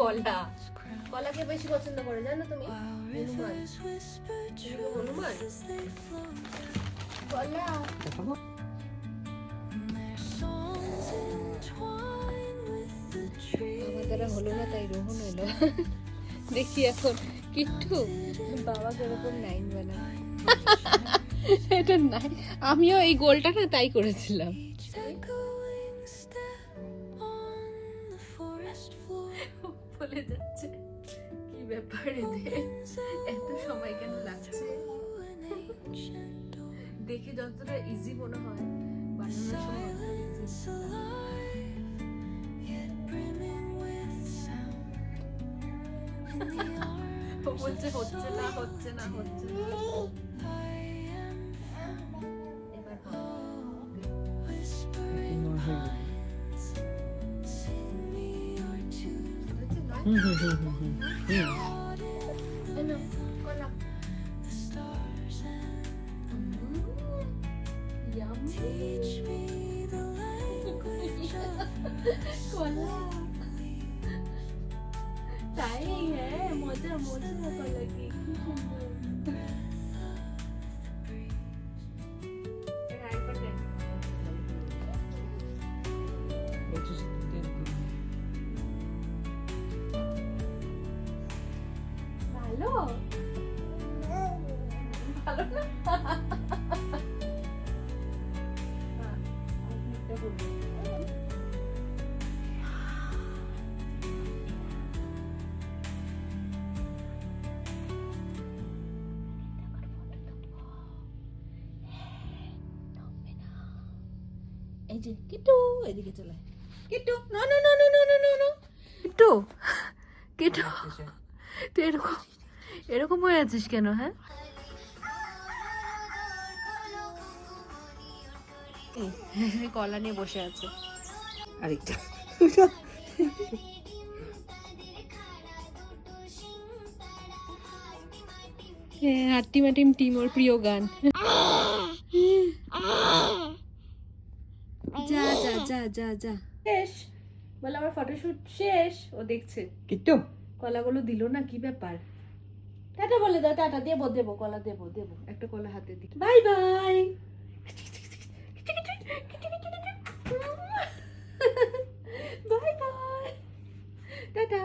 কলা কলাকে বেশি পছন্দ করে জানো তুমি? হনুমান হনুমান কলা আমার দ্বারা হলো না তাই রোহন হলো। দেখি এখন কিট্টু বাবা কিরকম লাইন বানায়। এটা নাই, আমিও এই গোলটা না তাই করেছিলাম। বলে যাচ্ছে কি ব্যাপার এদের এত সময় কেন লাগছে? দেখে যতটা ইজি মনে হয় বানানোর সময় বলছে হচ্ছে না হচ্ছে না হচ্ছে না। এবার তাই হ্যাঁ মজা মজা কলা কি ভালো ভালো না এই যে কিট্টু এদিকে চলে কিট্টু না না না না না না না না কিট্টু কিট্টু তুই এরকম এরকম হয়ে আছিস কেন? হ্যাঁ কলা নিয়ে বসে আছে আরেকটা। হ্যাঁ হাট্টিমা টিম টিম ওর প্রিয় গান। যা যা যা যা যা শেষ বলে আমার ফটোশুট শেষ। ও দেখছে কিট্টু কলাগুলো দিল না কি ব্যাপার? টাটা বলে দাও, টাটা দেবো দেবো কলা দেবো দেবো একটা কলা হাতে দি। Bye bye bye bye tata.